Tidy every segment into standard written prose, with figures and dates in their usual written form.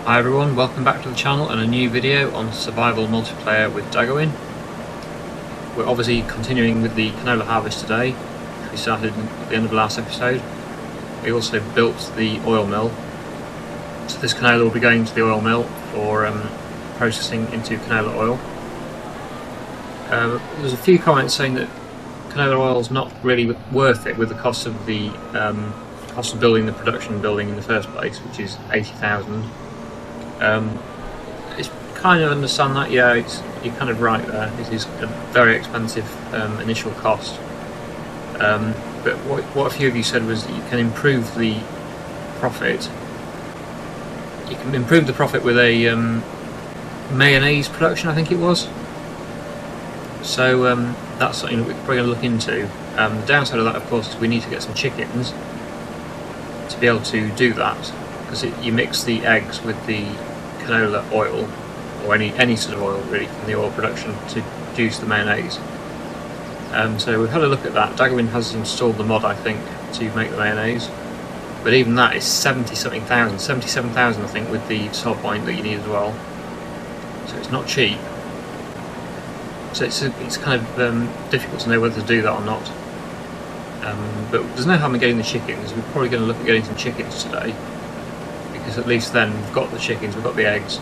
Hi everyone, welcome back to the channel and a new video on survival multiplayer with Daggerwin. We're obviously continuing with the canola harvest today, which we started at the end of the last episode. We also built the oil mill, so this canola will be going to the oil mill for processing into canola oil. There's a few comments saying that canola oil is not really worth it with the cost of the cost of building the production building in the first place, which is 80,000. It's kind of understand that, yeah, you're kind of right there. It is a very expensive initial cost. But what a few of you said was that you can improve the profit. You can improve the profit with a mayonnaise production, I think it was. So that's something that we're probably going to look into. The downside of that, of course, is we need to get some chickens to be able to do that, because you mix the eggs with the canola oil, or any sort of oil really from the oil production to produce the mayonnaise. So we've had a look at that. Daggerwin has installed the mod, I think, to make the mayonnaise, but even that is 77,000 I think, with the sod point that you need as well. So it's not cheap. So it's kind of difficult to know whether to do that or not. But there's no harm in getting the chickens. We're probably going to look at getting some chickens today, because at least then we've got the chickens, we've got the eggs,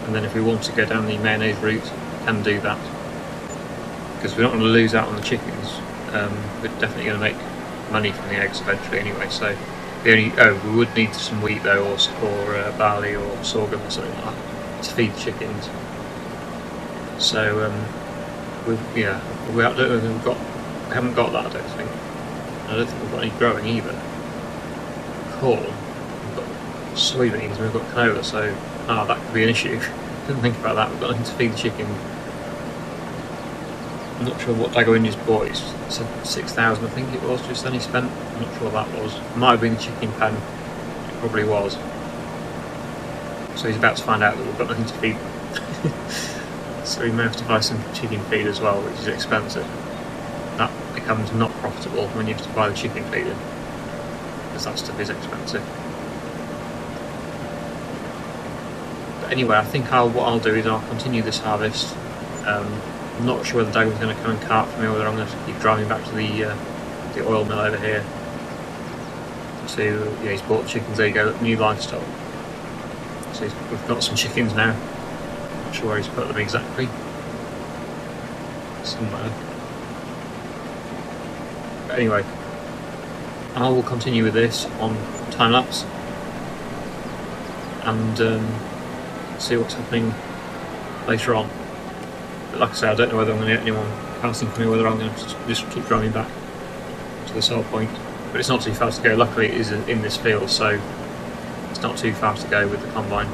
and then if we want to go down the mayonnaise route, we can do that. Because we're not going to lose out on the chickens. We're definitely going to make money from the eggs eventually anyway. So we would need some wheat though, or barley or sorghum or something like that to feed the chickens. So we haven't got that, I don't think. I don't think we've got any growing either. Corn, we've got soybeans, and we've got canola, so that could be an issue. Didn't think about that. We've got nothing to feed the chicken. I'm not sure what Daggerwin just bought. He said 6,000, I think it was, just then he spent. I'm not sure what that was. It might have been the chicken pen. It probably was. So he's about to find out that we've got nothing to feed them. So we may have to buy some chicken feed as well, which is expensive. That becomes not profitable when you have to buy the chicken feed in, because that stuff is expensive. But anyway, I think what I'll do is I'll continue this harvest. I'm not sure whether Daggerwin's going to come and cart for me, or whether I'm going to keep driving back to the oil mill over here. So yeah, he's bought chickens. There you go, new livestock. So we've got some chickens now. Not sure where he's put them exactly. Somewhere. But anyway, I will continue with this on time lapse and see what's happening later on. But like I say, I don't know whether I'm going to get anyone passing for me, whether I'm going to just keep driving back to the sell point. But it's not too far to go. Luckily it is in this field, so it's not too far to go with the combine.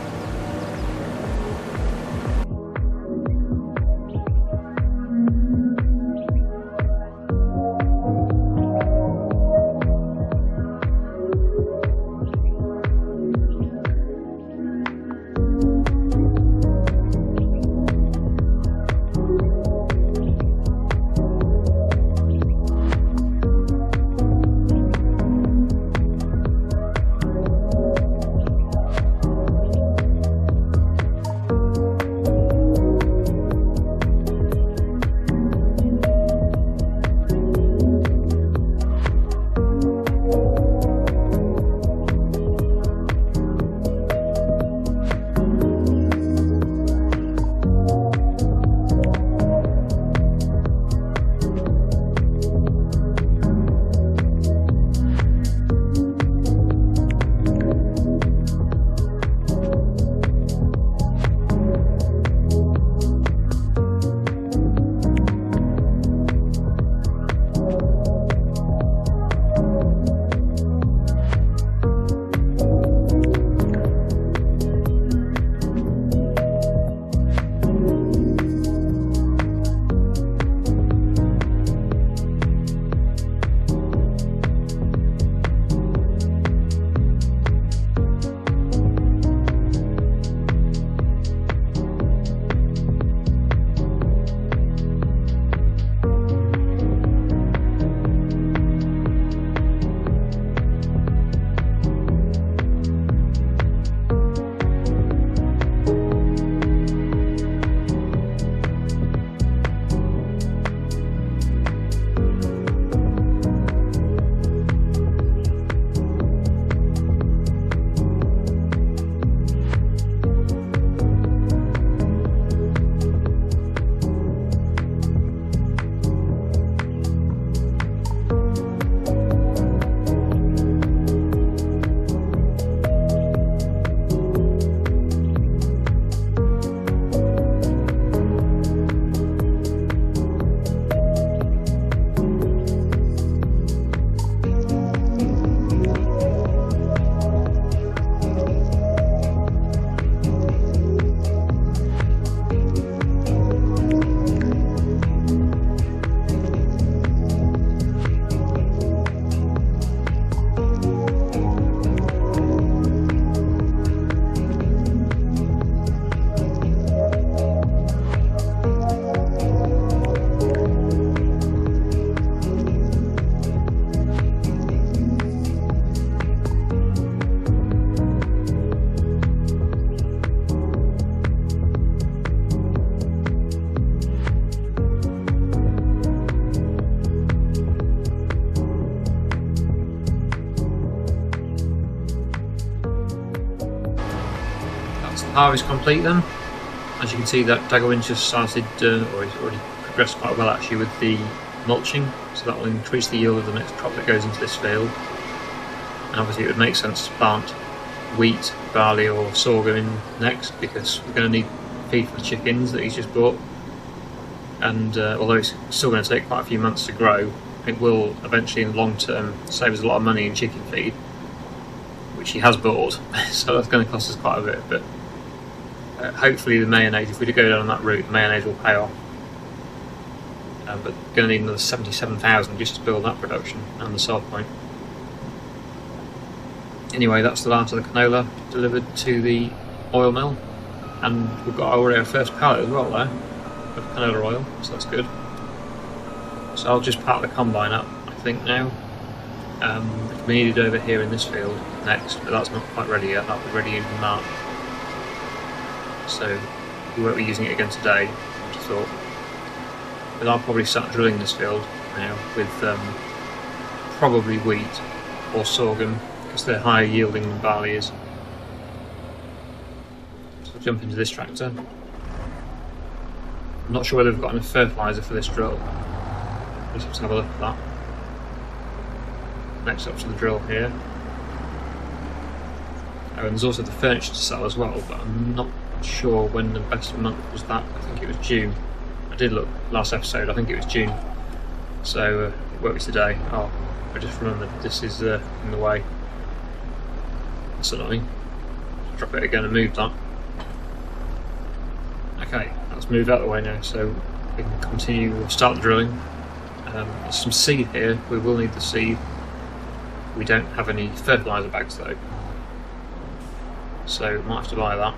That's the harvest complete then. As you can see, that Daggerwin just started, or he's already progressed quite well actually with the mulching, so that will increase the yield of the next crop that goes into this field. And obviously it would make sense to plant wheat, barley or sorghum in next, because we're going to need feed for the chickens that he's just bought. And although it's still going to take quite a few months to grow, it will eventually in the long term save us a lot of money in chicken feed, which he has bought, so that's going to cost us quite a bit. But hopefully the mayonnaise, if we do go down that route, the mayonnaise will pay off. But we're going to need another 77,000 just to build that production and the sell point. Anyway, that's the last of the canola delivered to the oil mill, and we've got already our first pallet as well there of canola oil, so that's good. So I'll just pack the combine up, I think now. We need it over here in this field next, but that's not quite ready yet. That'll be ready in March. So we won't be using it again today, I just thought. But I'll probably start drilling this field now with probably wheat or sorghum, because they're higher yielding than barley is. So I'll jump into this tractor. I'm not sure whether we've got enough fertiliser for this drill. Just have to have a look at that. Next up to the drill here. Oh, and there's also the furniture to sell as well, but I'm not sure when the best month was that. I think it was June. I did look last episode, I think it was June. So it won't be today. Oh, I just remembered this is in the way. That's annoying. Drop it again and move that. Okay, let's move out of the way now so we can continue. We'll start the drilling. There's some seed here. We will need the seed. We don't have any fertiliser bags though, so we might have to buy that.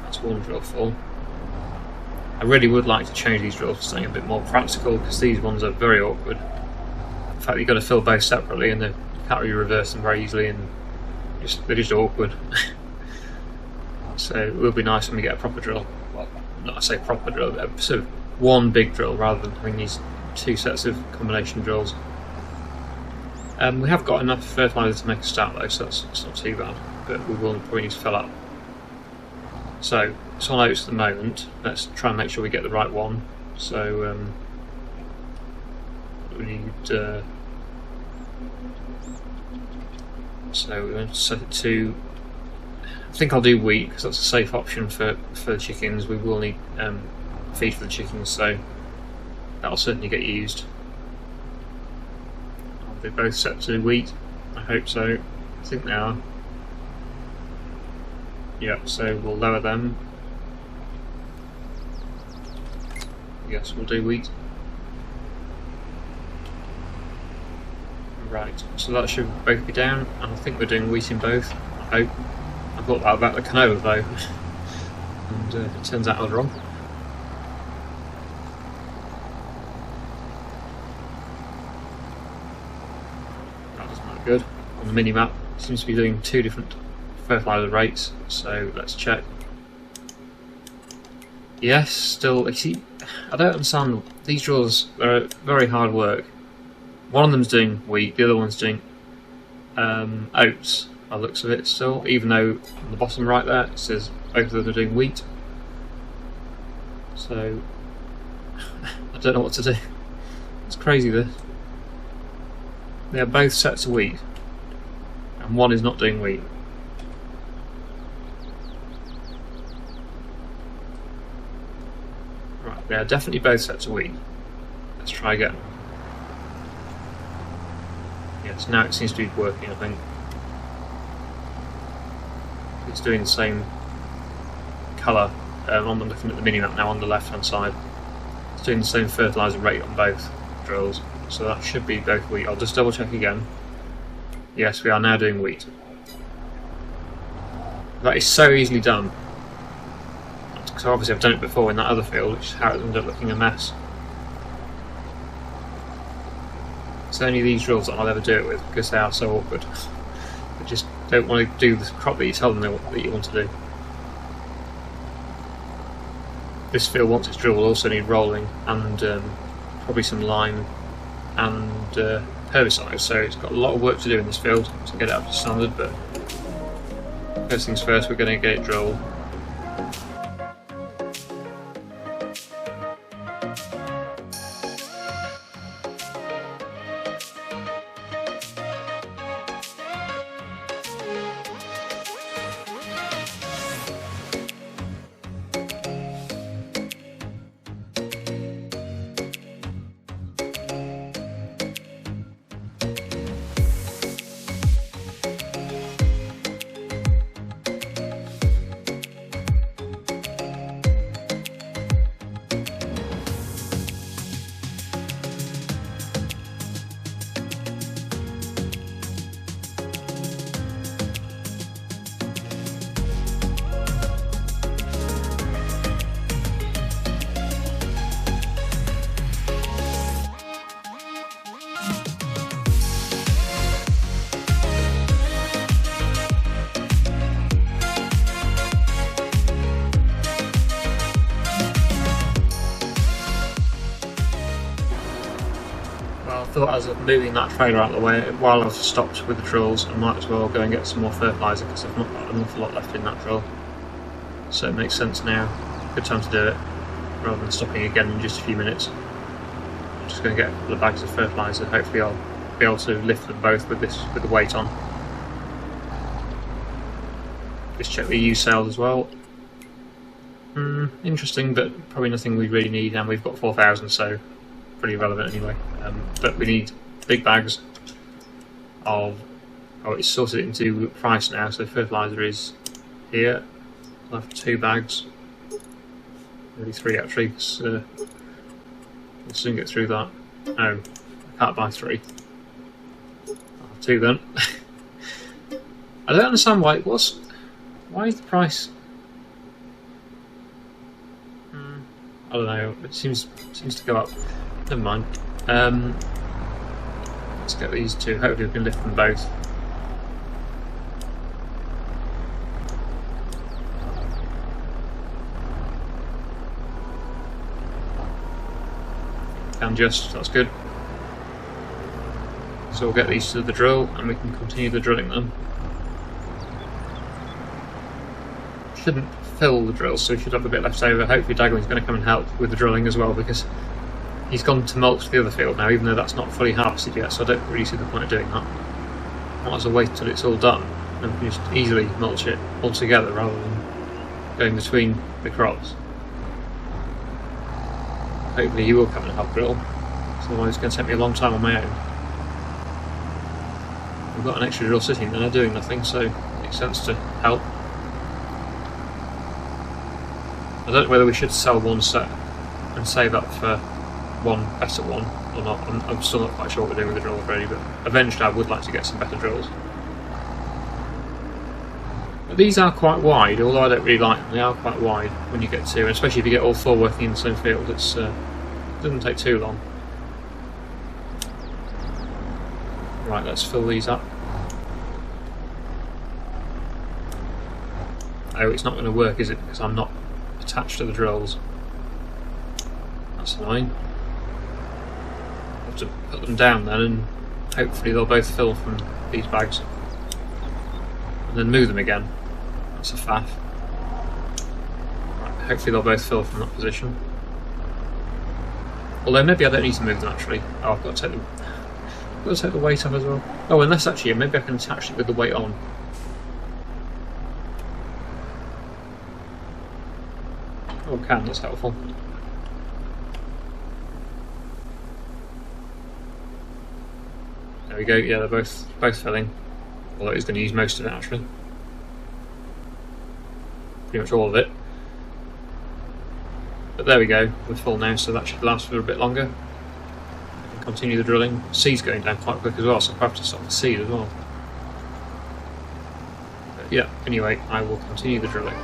That's one drill full. I really would like to change these drills to something a bit more practical, because these ones are very awkward. In fact, you've got to fill both separately, and you can't really reverse them very easily, and they're just awkward. So it will be nice when we get a proper drill. Well, not I say proper drill, but sort of one big drill rather than having these two sets of combination drills. We have got enough fertiliser to make a start though, so it's not too bad, but we will probably need to fill up. So it's on oats at the moment. Let's try and make sure we get the right one. So we need so we're going to set it to, I think I'll do wheat because that's a safe option for the chickens. We will need feed for the chickens, so that'll certainly get used. Are they both set to wheat? I hope so. I think they are. Yeah, so we'll lower them. Yes, we'll do wheat. Right, so that should both be down, and I think we're doing wheat in both. I hope. I thought that about the canola though, and it turns out I was wrong. That doesn't look good. On the mini map, it seems to be doing two different fertiliser rates, so let's check. Yes, still, you see, I don't understand, these drills are very hard work. One of them's doing wheat, the other one's doing oats, by the looks of it still, even though on the bottom right there it says both of them are doing wheat. So, I don't know what to do. It's crazy this. They are both set to wheat, and one is not doing wheat. Right, they are definitely both set to wheat. Let's try again. Yes, now it seems to be working, I think. It's doing the same colour. I'm looking at the mini-map now on the left hand side. It's doing the same fertiliser rate on both drills, so that should be both wheat. I'll just double check again. Yes, we are now doing wheat. That is so easily done. So obviously I've done it before in that other field, which is how it ended up looking a mess. It's only these drills that I'll ever do it with because they are so awkward. They just don't want to do the crop that you tell them that you want to do. This field, once it's drilled, will also need rolling and probably some lime and herbicides, so it's got a lot of work to do in this field to get it up to standard, but first things first, we're going to get it drilled. I thought as I'm moving that trailer out of the way, while I've stopped with the drills, I might as well go and get some more fertiliser because I've not got an awful lot left in that drill. So it makes sense now. Good time to do it, rather than stopping again in just a few minutes. I'm just going to get a couple of bags of fertiliser. Hopefully I'll be able to lift them both with the weight on. Just check the use sales as well. Interesting, but probably nothing we really need, and we've got 4,000, so pretty relevant anyway. But we need big bags of, it's sorted into price now, so fertiliser is here. I'll have 2 bags, maybe 3 actually, because we'll soon get through that. No, I can't buy 3. I'll have 2 then. I don't understand why why is the price? I don't know, it seems to go up. Never mind. Let's get these 2. Hopefully we can lift them both. Can just, that's good. So we'll get these to the drill and we can continue the drilling them. Shouldn't fill the drill, so we should have a bit left over. Hopefully Daggerwin's going to come and help with the drilling as well, because he's gone to mulch the other field now, even though that's not fully harvested yet, so I don't really see the point of doing that. Might as well wait till it's all done, and we can just easily mulch it all together rather than going between the crops. Hopefully he will come and help drill, otherwise it's going to take me a long time on my own. We've got an extra drill sitting there doing nothing, so it makes sense to help. I don't know whether we should sell one set and save up for one better one or not. I'm still not quite sure what we're doing with the drill already, but eventually I would like to get some better drills. But these are quite wide, although I don't really like them. They are quite wide when you get to, and especially if you get all 4 working in the same field. It doesn't take too long. Right, let's fill these up. Oh, it's not going to work, is it? Because I'm not attached to the drills. That's annoying. I'll have to put them down then, and hopefully they'll both fill from these bags. And then move them again. That's a faff. Right, hopefully they'll both fill from that position. Although maybe I don't need to move them actually. Oh, I've got to take the weight off as well. Oh, unless actually, maybe I can attach it with the weight on. Oh, I can, that's helpful. There we go, yeah, they're both filling. Although he's going to use most of it actually. Pretty much all of it. But there we go, we're full now, so that should last for a bit longer. Continue the drilling. Seed's going down quite quick as well, so I have to stop the seed as well. But yeah, anyway, I will continue the drilling.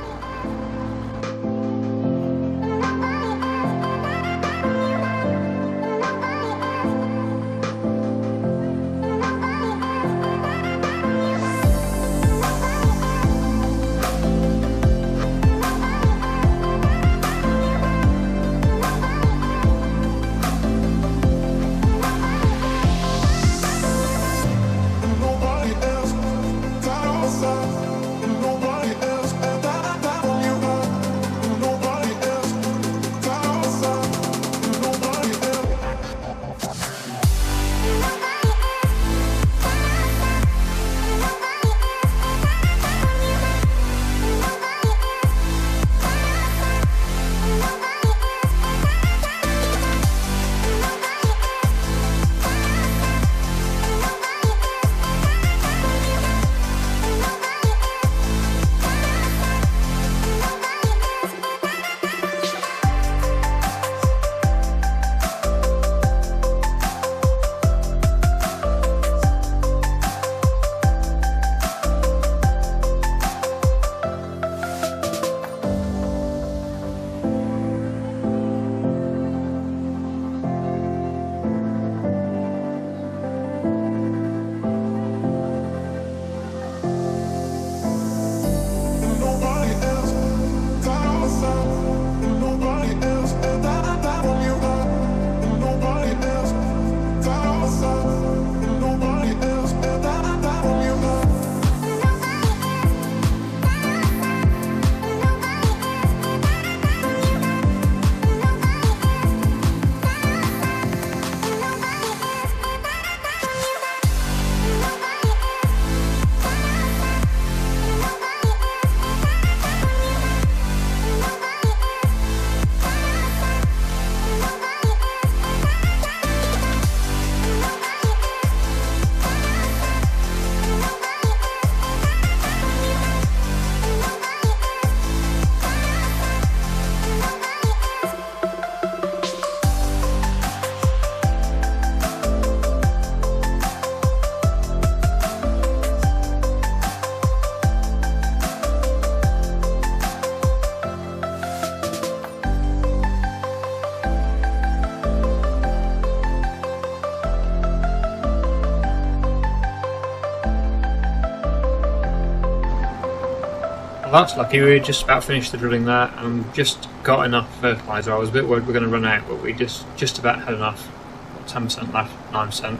Well, that's lucky. We just about finished the drilling there and just got enough fertiliser. I was a bit worried we were going to run out, but we just about had enough. Got 10% left, 9%.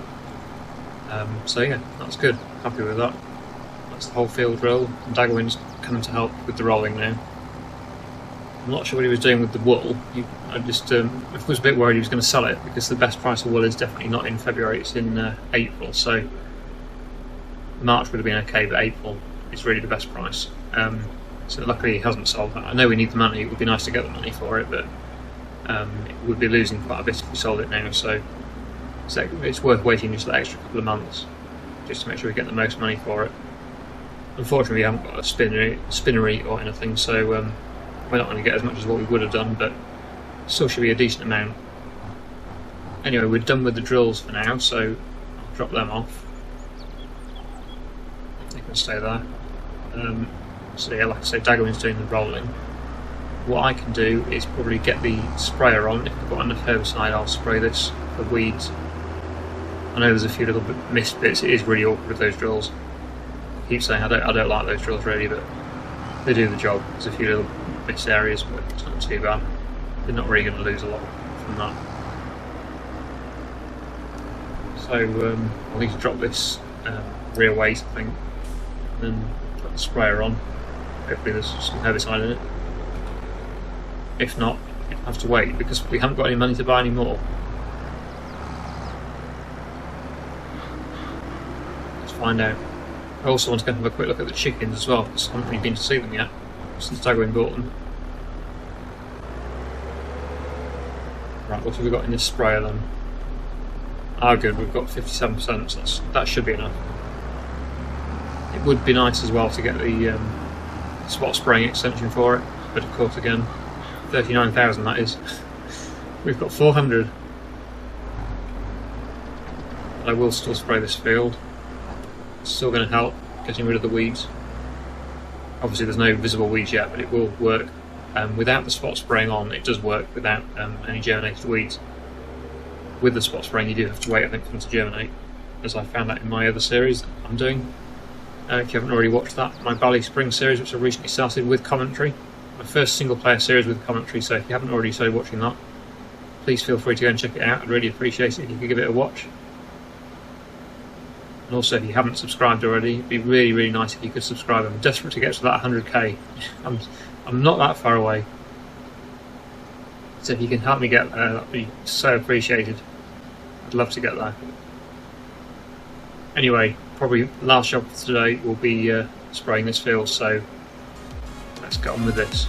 So yeah, that's good. Happy with that. That's the whole field drill. And Daggerwin's coming to help with the rolling now. I'm not sure what he was doing with the wool. I just was a bit worried he was going to sell it, because the best price of wool is definitely not in February, it's in April. So March would have been okay, but April is really the best price. So luckily he hasn't sold that. I know we need the money, it would be nice to get the money for it, but it would be losing quite a bit if we sold it now, so it's worth waiting just that extra couple of months just to make sure we get the most money for it. Unfortunately we haven't got a spinnery or anything, so we're not going to get as much as what we would have done, but still should be a decent amount. Anyway, we're done with the drills for now, so I'll drop them off. They can stay there. So yeah, like I say, Daggerwin's doing the rolling. What I can do is probably get the sprayer on. If I've got enough herbicide, I'll spray this for weeds. I know there's a few little missed bits. It is really awkward with those drills. I keep saying I don't like those drills really, but they do the job. There's a few little missed areas, but it's not too bad. They're not really going to lose a lot from that. So I'll need to drop this rear weight, I think, and then put the sprayer on. Hopefully there's some herbicide in it. If not, I'll have to wait, because we haven't got any money to buy any more. Let's find out. I also want to go and have a quick look at the chickens as well, because I haven't really been to see them yet since Daggerwin bought them. Right, what have we got in this sprayer then? Ah, good, we've got 57%, so that should be enough. It would be nice as well to get the spot spraying extension for it, but of course again, 39,000 that is. We've got 400. I will still spray this field. It's still going to help getting rid of the weeds. Obviously there's no visible weeds yet, but it will work. Without the spot spraying on, it does work without any germinated weeds. With the spot spraying you do have to wait, I think, for them to germinate, as I found out in my other series that I'm doing. If you haven't already watched that, my Bali Spring series, which I recently started with commentary. My first single player series with commentary, so if you haven't already started watching that, please feel free to go and check it out. I'd really appreciate it if you could give it a watch. And also, if you haven't subscribed already, it'd be really, really nice if you could subscribe. I'm desperate to get to that 100k. I'm not that far away. So if you can help me get there, that'd be so appreciated. I'd love to get there. Anyway, probably last job for today will be spraying this field, so let's get on with this.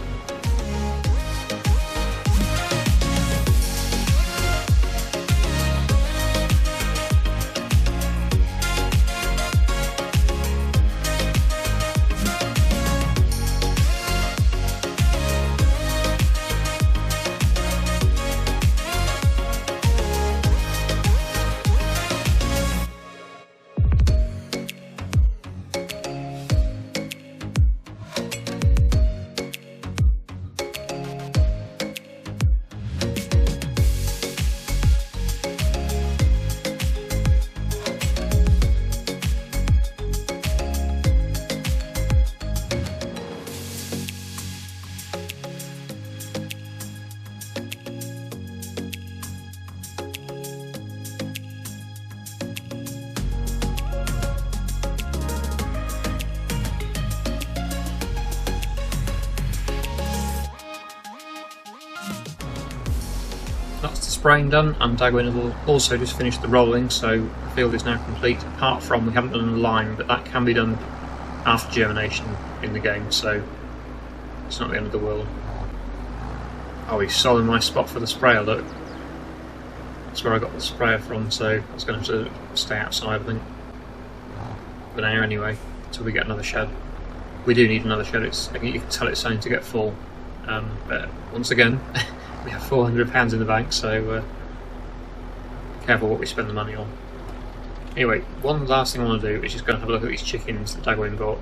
That's the spraying done, and Daggerwin will also just finish the rolling, so the field is now complete, apart from we haven't done the line, but that can be done after germination in the game, so it's not the end of the world. Oh, he's sold my spot for the sprayer, look. That's where I got the sprayer from, so I was going to have to stay outside, I think. For now anyway, until we get another shed. We do need another shed, I think you can tell it's starting to get full. But once again, we have £400 in the bank, so careful what we spend the money on. Anyway, one last thing I want to do is just go and have a look at these chickens that Daggerwin bought.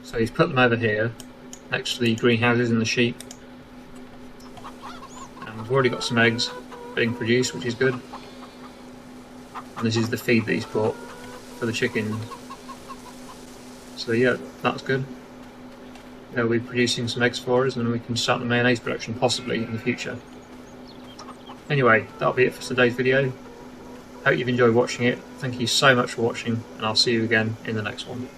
So he's put them over here, next to the greenhouses and the sheep. And we've already got some eggs being produced, which is good. And this is the feed that he's bought for the chickens. So yeah, that's good. they'll be producing some eggs for us, and we can start the mayonnaise production possibly in the future. Anyway, that'll be it for today's video. Hope you've enjoyed watching it. Thank you so much for watching, and I'll see you again in the next one.